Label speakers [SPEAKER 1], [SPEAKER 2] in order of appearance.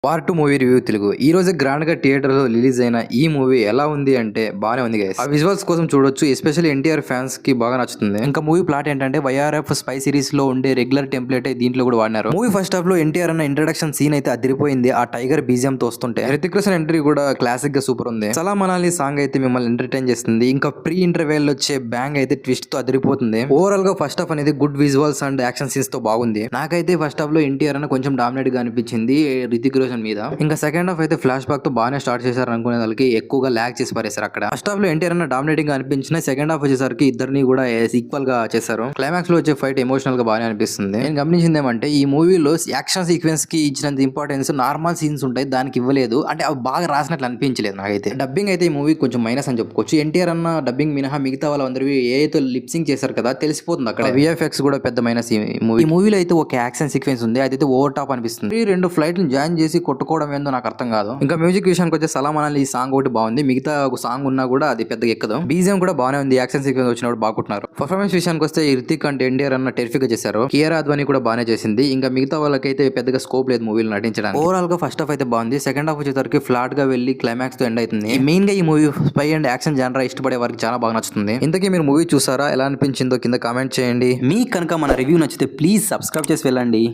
[SPEAKER 1] War 2 movie review Telugu. ఈ రోజు grand గా థియేటర్ లో రిలీజ్ అయిన ఈ మూవీ ఎలా ఉంది అంటే బానే ఉంది గైస్. ఆ విజువల్స్ కోసం చూడొచ్చు, ఎస్పెషల్లీ ఎన్టీఆర్ ఫ్యాన్స్ కి బాగా నచ్చుతుంది. ఇంకా మూవీ ప్లాట్ ఏంటంటే వైఆర్ఎఫ్ స్పై సిరీస్ లో ఉండే రెగ్యులర్ టెంప్లెట్ దీంట్లో కూడా వాడినారు. మూవీ ఫస్ట్ హాఫ్ లో ఎన్టీఆర్ అన్న ఇంట్రడక్షన్ సీన్ అయితే అదిరిపోయింది. ఆ టైగర్ బీజియం తో వస్తుంటే హృతిక్ రోషన్ ఎంట్రీ కూడా క్లాసిక్ గా సూపర్ ఉంది. సలాం అనాలి సాంగ్ అయితే మిమ్మల్ని ఎంటర్టైన్ చేస్తుంది. ఇంకా ప్రీ ఇంటర్వెల్ వచ్చే బ్యాంగ్ అయితే ట్విస్ట్ తో అదిరిపోతుంది. ఓవరాల్ గా ఫస్ట్ హాఫ్ అనేది good visuals and action scenes తో బాగుంది. నాకైతే ఫస్ట్ హాఫ్ లో ఎన్టీఆర్ అన్న కొంచెం డామినేట్ గా అనిపించింది హృతిక్ రోషన్ మీద. ఇంకా సెకండ్ హాఫ్ అయితే ఫ్లాష్ బ్యాక్ తో బాగానే స్టార్ట్ చేశారు అనుకునే వాళ్ళకి ఎక్కువగా ల్యాగ్ చేసి పారేశారు. అక్కడ ఫస్ట్ హాఫ్ లో ఎన్టీఆర్ అన్న డామినేటింగ్ గా అనిపించిన సెకండ్ హాఫ్ వచ్చేసరికి ఇద్దరిని కూడా ఈక్వల్ గా చేశారు. క్లైమాక్స్ లో వచ్చే ఫైట్ ఎమోషనల్ గా బాగానే అనిపిస్తుంది. నేను గమనించింది ఏమంటే ఈ మూవీలో యాక్షన్ సీక్వెన్స్ కి ఇచ్చినంత ఇంపార్టెన్స్ నార్మల్ సీన్స్ ఉంటాయి, దానికి ఇవ్వలేదు. అంటే అవి బాగా రాసినట్లు అనిపించలేదు నాకైతే. డబ్బింగ్ అయితే ఈ మూవీ కొంచెం మైనస్ అని చెప్పుకోవచ్చు. ఎన్టీఆర్ అన్న డబ్బింగ్ మినహా మిగతా వాళ్ళందరూ ఏదో లిప్సింగ్ చేశారు కదా, తెలిసిపోతుంది అక్కడ. విఎఫ్ఎక్స్ కూడా పెద్ద మైనస్. ఈ మూవీలో అయితే ఒక యాక్షన్ సీక్వెన్స్ ఉంది, అదైతే ఓవర్ టాప్ అనిపిస్తుంది. ఈ రెండు ఫ్లైట్ జాయిన్ చేసి కొట్టుకోవడం ఏందో నాకు అర్థం కాదు. ఇంకా మ్యూజిక్ విషయానికి వచ్చే సలాం అనాలి ఈ సాంగ్ ఒకటి బాగుంది, మిగతా ఒక సాంగ్ ఉన్నా కూడా అది పెద్దగా ఎక్కదు. బీజియం కూడా బాగానే ఉంది, యాక్షన్ సీక్వెన్స్ వచ్చినప్పుడు బాగుంటున్నారు. పర్ఫార్మెన్స్ విషయానికి వస్తే హృతిక్ అంటే ఎన్టీఆర్ అన్న టెరిఫిక్ గా చేశారు. కియారా అద్వానీ కూడా బాగానే చేసింది. ఇంకా మిగతా వాళ్ళకైతే పెద్దగా స్కోప్ లేదు మూవీలో నటించడానికి. ఓవరాల్ గా ఫస్ట్ హాఫ్ అయితే బాగుంది. సెకండ్ హాఫ్ వచ్చేసరికి ఫ్లాట్ గా వెళ్లి క్లైమాక్స్ తో ఎండ్ అవుతుంది. మెయిన్ గా ఈ మూవీ స్పై అండ్ యాక్షన్ జానరా ఇష్టపడే వారికి చాలా బాగా నచ్చుతుంది. ఇంతకీ మీరు మూవీ చూసారా, ఎలా అనిపించిందో కింద కామెంట్ చేయండి. మీకు కనుక మన రివ్యూ నచ్చితే ప్లీజ్ సబ్స్క్రైబ్ చేసి వెళ్ళండి.